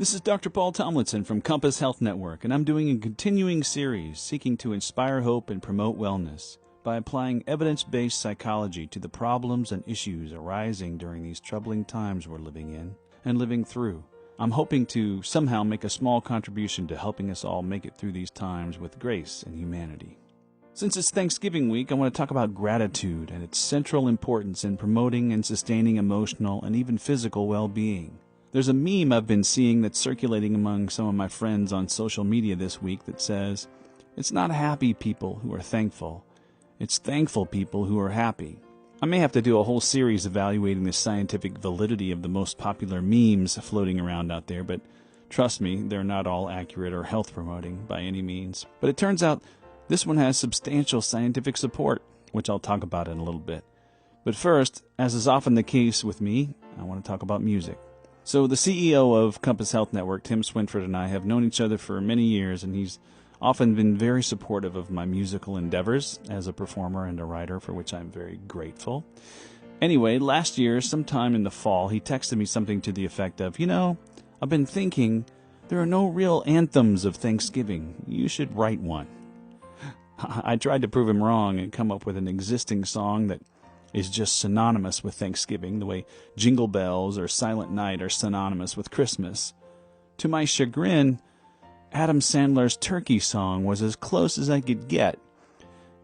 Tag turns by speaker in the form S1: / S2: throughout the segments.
S1: This is Dr. Paul Thomlinson from Compass Health Network, and I'm doing a continuing series seeking to inspire hope and promote wellness by applying evidence-based psychology to the problems and issues arising during these troubling times we're living in and living through. I'm hoping to somehow make a small contribution to helping us all make it through these times with grace and humanity. Since it's Thanksgiving week, I want to talk about gratitude and its central importance in promoting and sustaining emotional and even physical well-being. There's a meme I've been seeing that's circulating among some of my friends on social media this week that says, "It's not happy people who are thankful. It's thankful people who are happy." I may have to do a whole series evaluating the scientific validity of the most popular memes floating around out there, but trust me, they're not all accurate or health-promoting by any means. But it turns out this one has substantial scientific support, which I'll talk about in a little bit. But first, as is often the case with me, I want to talk about music. So the CEO of Compass Health Network, Tim Swinford, and I have known each other for many years, and he's often been very supportive of my musical endeavors as a performer and a writer, for which I'm very grateful. Anyway, last year, sometime in the fall, he texted me something to the effect of, I've been thinking there are no real anthems of Thanksgiving. You should write one. I tried to prove him wrong and come up with an existing song that is just synonymous with Thanksgiving, the way Jingle Bells or Silent Night are synonymous with Christmas. To my chagrin, Adam Sandler's Turkey Song was as close as I could get.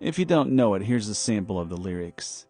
S1: If you don't know it, here's a sample of the lyrics.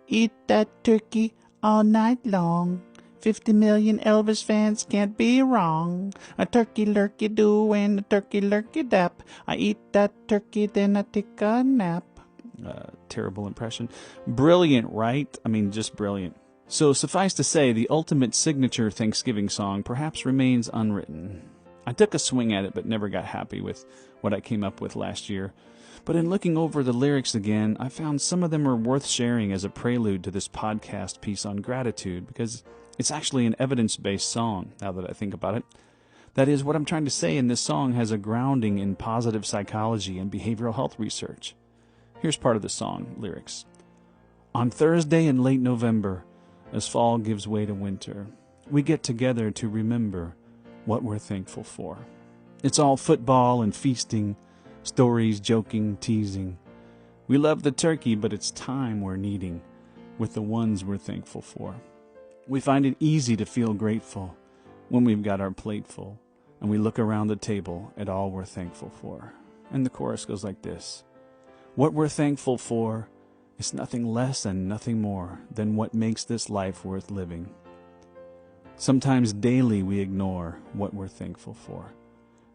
S1: Eat that turkey all night long. 50 million Elvis fans can't be wrong. A turkey lurkey do and a turkey lurkey dap. I eat that turkey, then I take a nap. Terrible impression. Brilliant, right? I mean, just brilliant. So suffice to say, the ultimate signature Thanksgiving song perhaps remains unwritten. I took a swing at it, but never got happy with what I came up with last year. But in looking over the lyrics again, I found some of them are worth sharing as a prelude to this podcast piece on gratitude, because it's actually an evidence-based song, now that I think about it. That is, what I'm trying to say in this song has a grounding in positive psychology and behavioral health research. Here's part of the song lyrics. On Thursday in late November, as fall gives way to winter, we get together to remember what we're thankful for. It's all football and feasting, stories, joking, teasing. We love the turkey, but it's time we're needing with the ones we're thankful for. We find it easy to feel grateful when we've got our plate full, and we look around the table at all we're thankful for. And the chorus goes like this. What we're thankful for is nothing less and nothing more than what makes this life worth living. Sometimes daily we ignore what we're thankful for.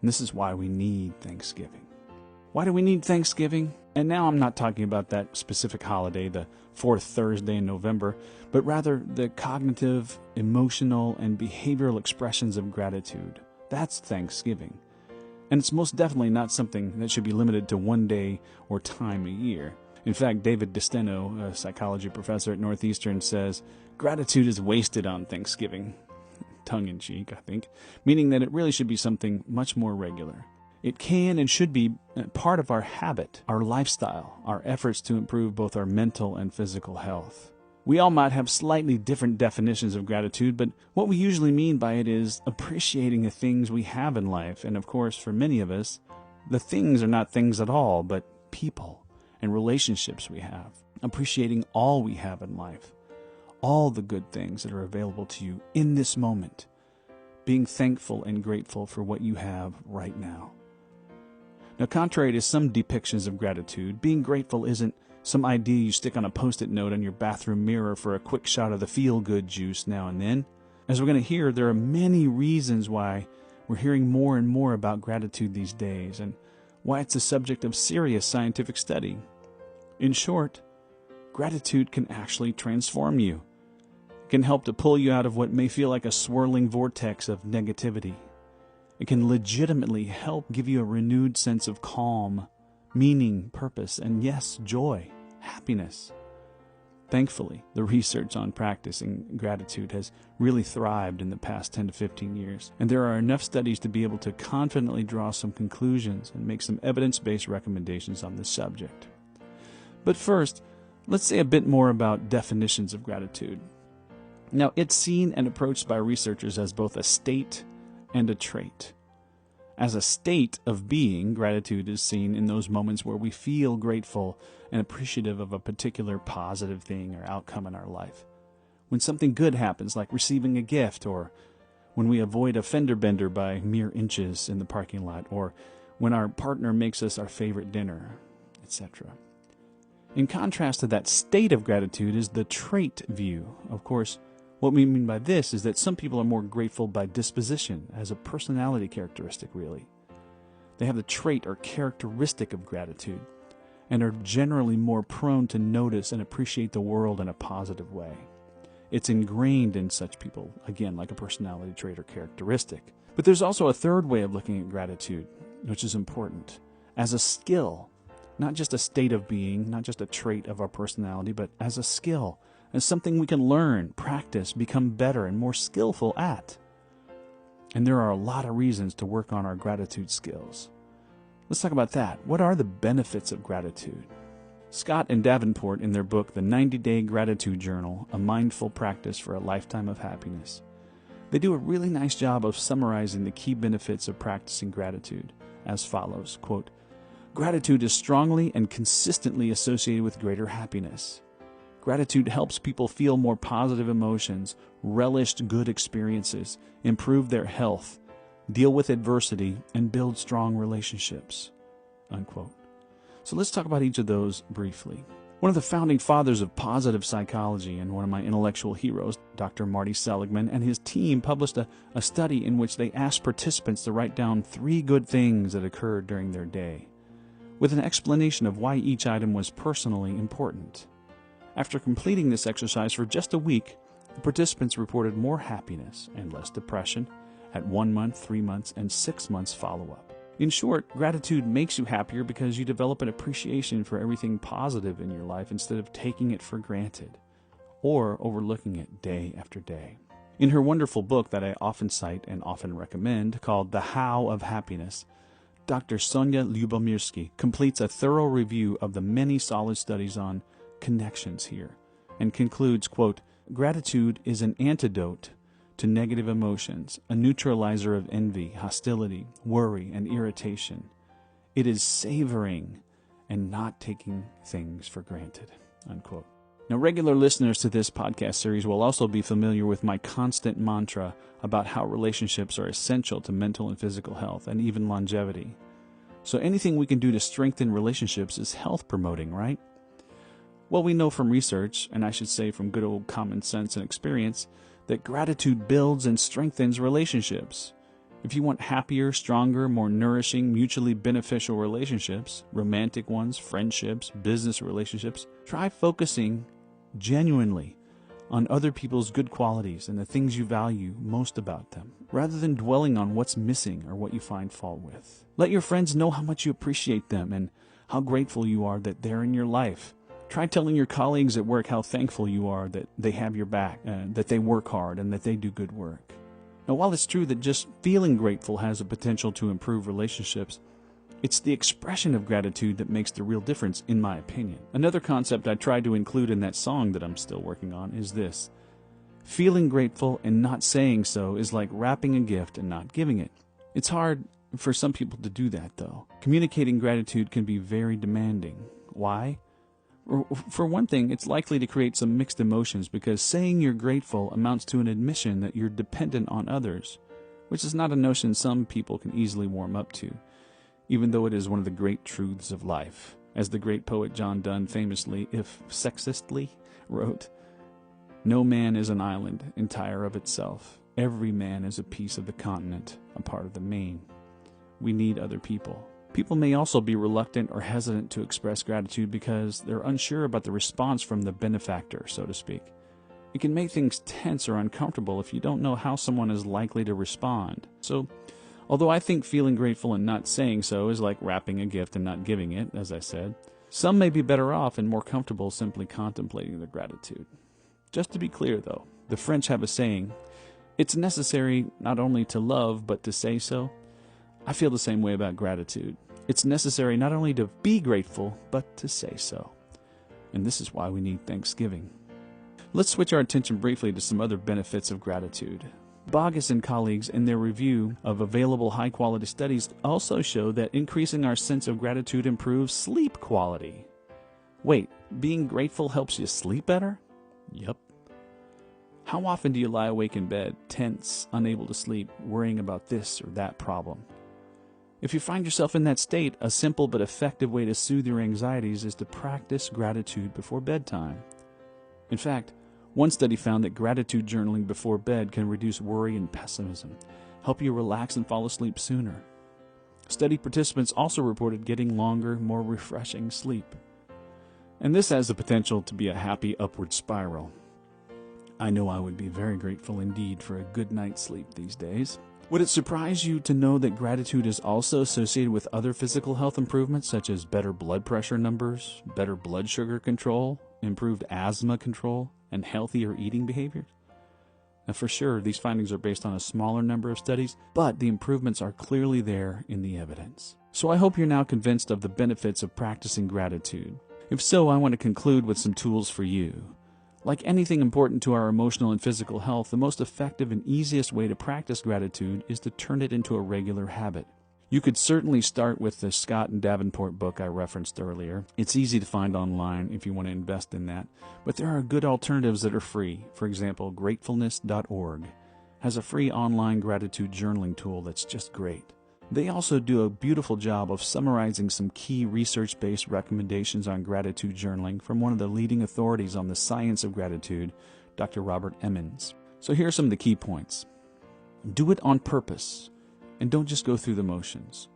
S1: And this is why we need Thanksgiving. Why do we need Thanksgiving? And now I'm not talking about that specific holiday, the fourth Thursday in November, but rather the cognitive, emotional, and behavioral expressions of gratitude. That's Thanksgiving. And it's most definitely not something that should be limited to one day or time a year. In fact, David DeSteno, a psychology professor at Northeastern, says, gratitude is wasted on Thanksgiving. Tongue-in-cheek, I think, meaning that it really should be something much more regular. It can and should be part of our habit, our lifestyle, our efforts to improve both our mental and physical health. We all might have slightly different definitions of gratitude, but what we usually mean by it is appreciating the things we have in life. And of course, for many of us, the things are not things at all, but people and relationships we have. Appreciating all we have in life, all the good things that are available to you in this moment. Being thankful and grateful for what you have right now. Now, contrary to some depictions of gratitude, being grateful isn't some idea you stick on a Post-it note on your bathroom mirror for a quick shot of the feel-good juice now and then. As we're going to hear, there are many reasons why we're hearing more and more about gratitude these days, and why it's a subject of serious scientific study. In short, gratitude can actually transform you. It can help to pull you out of what may feel like a swirling vortex of negativity. It can legitimately help give you a renewed sense of calm, meaning, purpose, and yes, joy, happiness. Thankfully, the research on practicing gratitude has really thrived in the past 10 to 15 years, and there are enough studies to be able to confidently draw some conclusions and make some evidence-based recommendations on this subject. But first, let's say a bit more about definitions of gratitude. Now, it's seen and approached by researchers as both a state and a trait. As a state of being, gratitude is seen in those moments where we feel grateful and appreciative of a particular positive thing or outcome in our life. When something good happens, like receiving a gift, or when we avoid a fender bender by mere inches in the parking lot, or when our partner makes us our favorite dinner, etc. In contrast to that state of gratitude is the trait view. Of course, what we mean by this is that some people are more grateful by disposition, as a personality characteristic, really. They have the trait or characteristic of gratitude, and are generally more prone to notice and appreciate the world in a positive way. It's ingrained in such people, again, like a personality trait or characteristic. But there's also a third way of looking at gratitude, which is important, as a skill, not just a state of being, not just a trait of our personality, but as a skill, as something we can learn, practice, become better and more skillful at. And there are a lot of reasons to work on our gratitude skills. Let's talk about that. What are the benefits of gratitude? Scott and Davenport, in their book, The 90-Day Gratitude Journal, A Mindful Practice for a Lifetime of Happiness, they do a really nice job of summarizing the key benefits of practicing gratitude as follows, quote, "Gratitude is strongly and consistently associated with greater happiness. Gratitude helps people feel more positive emotions, relish good experiences, improve their health, deal with adversity, and build strong relationships." Unquote. So let's talk about each of those briefly. One of the founding fathers of positive psychology and one of my intellectual heroes, Dr. Marty Seligman, and his team published a study in which they asked participants to write down 3 good things that occurred during their day, with an explanation of why each item was personally important. After completing this exercise for just a week, the participants reported more happiness and less depression at 1 month, 3 months, and 6 months follow-up. In short, gratitude makes you happier because you develop an appreciation for everything positive in your life instead of taking it for granted or overlooking it day after day. In her wonderful book that I often cite and often recommend, called The How of Happiness, Dr. Sonia Lyubomirsky completes a thorough review of the many solid studies on connections here and concludes, quote, "Gratitude is an antidote to negative emotions, a neutralizer of envy, hostility, worry, and irritation. It is savoring and not taking things for granted." Unquote. Now, regular listeners to this podcast series will also be familiar with my constant mantra about how relationships are essential to mental and physical health and even longevity. So anything we can do to strengthen relationships is health promoting, right? Well, we know from research, and I should say from good old common sense and experience, that gratitude builds and strengthens relationships. If you want happier, stronger, more nourishing, mutually beneficial relationships, romantic ones, friendships, business relationships, try focusing genuinely on other people's good qualities and the things you value most about them, rather than dwelling on what's missing or what you find fault with. Let your friends know how much you appreciate them and how grateful you are that they're in your life. Try telling your colleagues at work how thankful you are that they have your back, that they work hard, and that they do good work. Now, while it's true that just feeling grateful has the potential to improve relationships, it's the expression of gratitude that makes the real difference, in my opinion. Another concept I tried to include in that song that I'm still working on is this: feeling grateful and not saying so is like wrapping a gift and not giving it. It's hard for some people to do that, though. Communicating gratitude can be very demanding. Why? For one thing, it's likely to create some mixed emotions because saying you're grateful amounts to an admission that you're dependent on others, which is not a notion some people can easily warm up to, even though it is one of the great truths of life. As the great poet John Donne famously, if sexistly, wrote, "No man is an island entire of itself. Every man is a piece of the continent, a part of the main." We need other people. People may also be reluctant or hesitant to express gratitude because they're unsure about the response from the benefactor, so to speak. It can make things tense or uncomfortable if you don't know how someone is likely to respond. So, although I think feeling grateful and not saying so is like wrapping a gift and not giving it, as I said, some may be better off and more comfortable simply contemplating their gratitude. Just to be clear, though, the French have a saying, "It's necessary not only to love, but to say so." I feel the same way about gratitude. It's necessary not only to be grateful, but to say so. And this is why we need Thanksgiving. Let's switch our attention briefly to some other benefits of gratitude. Bogus and colleagues, in their review of available high-quality studies, also show that increasing our sense of gratitude improves sleep quality. Wait, being grateful helps you sleep better? Yep. How often do you lie awake in bed, tense, unable to sleep, worrying about this or that problem? If you find yourself in that state, a simple but effective way to soothe your anxieties is to practice gratitude before bedtime. In fact, one study found that gratitude journaling before bed can reduce worry and pessimism, help you relax and fall asleep sooner. Study participants also reported getting longer, more refreshing sleep. And this has the potential to be a happy upward spiral. I know I would be very grateful indeed for a good night's sleep these days. Would it surprise you to know that gratitude is also associated with other physical health improvements such as better blood pressure numbers, better blood sugar control, improved asthma control, and healthier eating behaviors? Now, for sure, these findings are based on a smaller number of studies, but the improvements are clearly there in the evidence. So I hope you're now convinced of the benefits of practicing gratitude. If so, I want to conclude with some tools for you. Like anything important to our emotional and physical health, the most effective and easiest way to practice gratitude is to turn it into a regular habit. You could certainly start with the Scott and Davenport book I referenced earlier. It's easy to find online if you want to invest in that, but there are good alternatives that are free. For example, gratefulness.org has a free online gratitude journaling tool that's just great. They also do a beautiful job of summarizing some key research-based recommendations on gratitude journaling from one of the leading authorities on the science of gratitude, Dr. Robert Emmons. So here are some of the key points. Do it on purpose, and don't just go through the motions.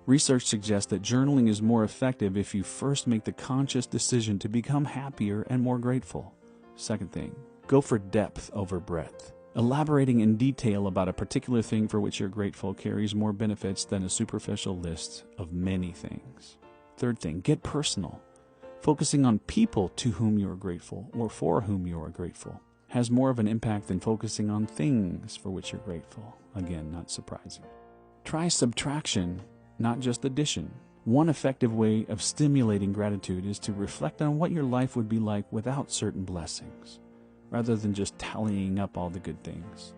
S1: Research suggests that journaling is more effective if you first make the conscious decision to become happier and more grateful. Second thing, go for depth over breadth. Elaborating in detail about a particular thing for which you're grateful carries more benefits than a superficial list of many things. Third thing, get personal. Focusing on people to whom you are grateful or for whom you are grateful has more of an impact than focusing on things for which you're grateful. Again, not surprising. Try subtraction, not just addition. One effective way of stimulating gratitude is to reflect on what your life would be like without certain blessings, rather than just tallying up all the good things.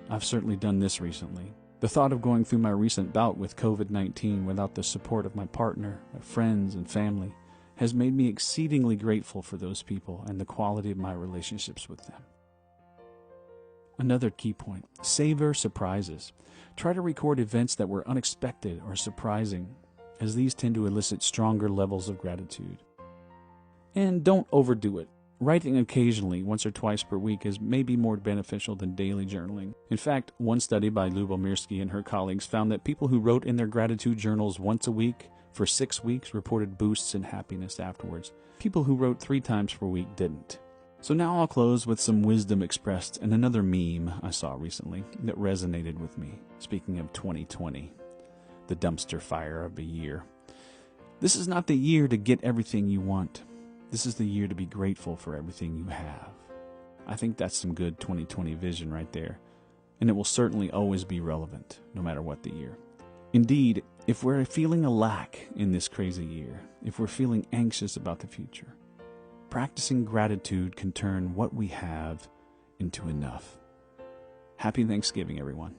S1: I've certainly done this recently. The thought of going through my recent bout with COVID-19 without the support of my partner, my friends, and family has made me exceedingly grateful for those people and the quality of my relationships with them. Another key point, savor surprises. Try to record events that were unexpected or surprising, as these tend to elicit stronger levels of gratitude. And don't overdo it. Writing occasionally, once or twice per week, is maybe more beneficial than daily journaling. In fact, one study by Lubomirsky and her colleagues found that people who wrote in their gratitude journals once a week for 6 weeks reported boosts in happiness afterwards. People who wrote 3 times per week didn't. So now I'll close with some wisdom expressed in another meme I saw recently that resonated with me. Speaking of 2020, the dumpster fire of a year. This is not the year to get everything you want. This is the year to be grateful for everything you have. I think that's some good 2020 vision right there, and it will certainly always be relevant, no matter what the year. Indeed, if we're feeling a lack in this crazy year, if we're feeling anxious about the future, practicing gratitude can turn what we have into enough. Happy Thanksgiving, everyone.